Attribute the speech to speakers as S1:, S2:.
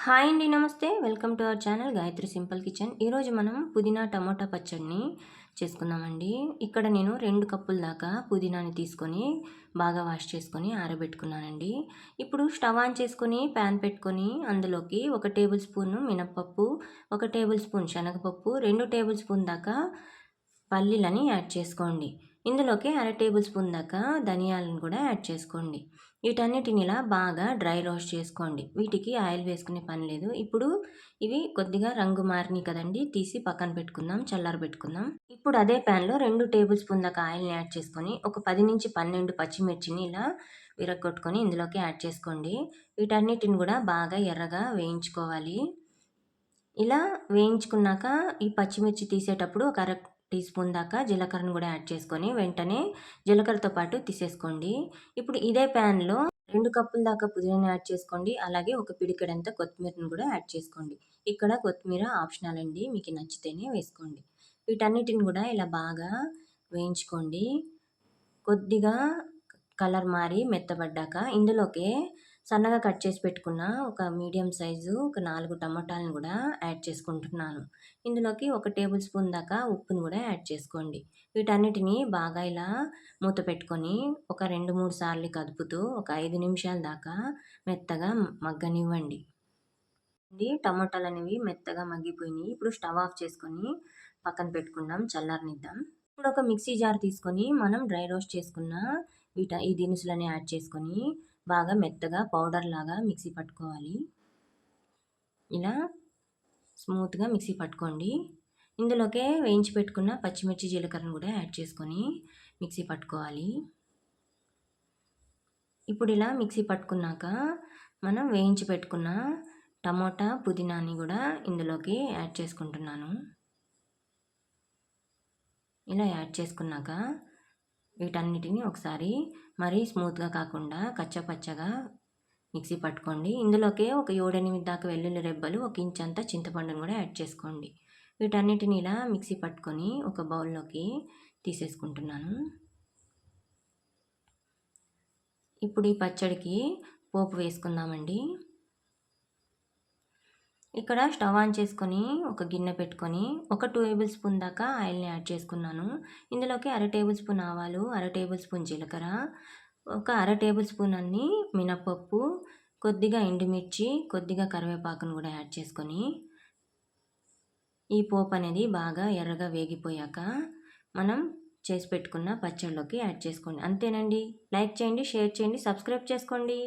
S1: Hi అండి. నమస్తే. Welcome to our channel Gayatri simple kitchen. ఈరోజు మనం పుదీనా టమోటా పచ్చడిని చేసుకుందామండి. ఇక్కడ నేను 2 కప్పుల దాకా పుదీనాని తీసుకొని బాగా వాష్ చేసుకొని ఆరబెట్టుకున్నానండి. ఇప్పుడు స్టవ్ ఆన్ చేసుకొని ప్యాన్ పెట్టుకొని అందులోకి 1 టేబుల్ స్పూన్ మినప్పప్పు, 1 టేబుల్ స్పూన్ శనగపప్పు, 2 టేబుల్ స్పూన్ దాకా పల్లీలని యాడ్ చేసుకోండి. ఇందులోకి 1/2 టేబుల్ స్పూన్ దాకా ధనియాలను కూడా యాడ్ చేసుకోండి. వీటన్నిటిని ఇలా బాగా డ్రై రోస్ట్ చేసుకోండి. వీటికి ఆయిల్ వేసుకునే పని లేదు. ఇప్పుడు ఇవి కొద్దిగా రంగు మారినాయి కదండి, తీసి పక్కన పెట్టుకుందాం, చల్లారబెట్టుకుందాం. ఇప్పుడు అదే ప్యాన్లో 2 టేబుల్ స్పూన్ దాకా ఆయిల్ని యాడ్ చేసుకొని ఒక 10 నుంచి 12 పచ్చిమిర్చిని ఇలా విరగొట్టుకొని ఇందులోకి యాడ్ చేసుకోండి. వీటన్నిటిని కూడా బాగా ఎర్రగా వేయించుకోవాలి. ఇలా వేయించుకున్నాక ఈ పచ్చిమిర్చి తీసేటప్పుడు ఒక టీ స్పూన్ దాకా జీలకర్రను కూడా యాడ్ చేసుకొని వెంటనే జీలకర్రతో పాటు తీసేసుకోండి. ఇప్పుడు ఇదే ప్యాన్లో 2 కప్పుల దాకా పుదీనాను యాడ్ చేసుకోండి. అలాగే ఒక పిడికెడంత కొత్తిమీరను కూడా యాడ్ చేసుకోండి. ఇక్కడ కొత్తిమీర ఆప్షనల్ అండి, మీకు నచ్చితేనే వేసుకోండి. వీటన్నిటిని కూడా ఇలా బాగా వేయించుకోండి. కొద్దిగా కలర్ మారి మెత్తబడ్డాక ఇందులోకే సన్నగా కట్ చేసి పెట్టుకున్న ఒక మీడియం సైజు ఒక 4 టమాటాలను కూడా యాడ్ చేసుకుంటున్నాను. ఇందులోకి 1 టేబుల్ స్పూన్ దాకా ఉప్పును కూడా యాడ్ చేసుకోండి. వీటన్నిటిని బాగా ఇలా మూత పెట్టుకొని ఒక 2-3 సార్లు కదుపుతూ ఒక 5 నిమిషాల దాకా మెత్తగా మగ్గనివ్వండి. టమాటాలు అనేవి మెత్తగా మగ్గిపోయినాయి. ఇప్పుడు స్టవ్ ఆఫ్ చేసుకొని పక్కన పెట్టుకుందాం, చల్లారనిద్దాం. ఇప్పుడు ఒక మిక్సీ జార్ తీసుకొని మనం డ్రై రోస్ట్ చేసుకున్న ఈ దినుసులని యాడ్ చేసుకొని బాగా మెత్తగా పౌడర్ లాగా మిక్సీ పట్టుకోవాలి. ఇలా స్మూత్గా మిక్సీ పట్టుకోండి. ఇందులోకే వేయించి పెట్టుకున్న పచ్చిమిర్చి జీలకర్రను కూడా యాడ్ చేసుకొని మిక్సీ పట్టుకోవాలి. ఇప్పుడు ఇలా మిక్సీ పట్టుకున్నాక మనం వేయించి పెట్టుకున్న టమోటా పుదీనాని కూడా ఇందులోకి యాడ్ చేసుకుంటున్నాను. ఇలా యాడ్ చేసుకున్నాక వీటన్నిటిని ఒకసారి మరీ స్మూత్గా కాకుండా కచ్చపచ్చగా మిక్సీ పట్టుకోండి. ఇందులోకే ఒక 7-8 దాకా వెల్లుల్లి రెబ్బలు, 1 ఇంచ్ అంతా చింతపండును కూడా యాడ్ చేసుకోండి. వీటన్నిటిని ఇలా మిక్సీ పట్టుకొని ఒక బౌల్లోకి తీసేసుకుంటున్నాను. ఇప్పుడు ఈ పచ్చడికి పోపు వేసుకుందామండి. ఇక్కడ స్టవ్ ఆన్ చేసుకొని ఒక గిన్నె పెట్టుకొని ఒక 2 టేబుల్ స్పూన్ దాకా ఆయిల్ని యాడ్ చేసుకున్నాను. ఇందులోకి 1/2 టేబుల్ స్పూన్ ఆవాలు, 1/2 టేబుల్ స్పూన్ జీలకర్ర, ఒక 1/2 టేబుల్ స్పూన్ అన్ని మినపప్పు, కొద్దిగా ఎండుమిర్చి, కొద్దిగా కరివేపాకును కూడా యాడ్ చేసుకొని ఈ పోపు అనేది బాగా ఎర్రగా వేగిపోయాక మనం చేసి పెట్టుకున్న పచ్చడిలోకి యాడ్ చేసుకోండి. అంతేనండి. లైక్ చేయండి, షేర్ చేయండి, సబ్స్క్రైబ్ చేసుకోండి.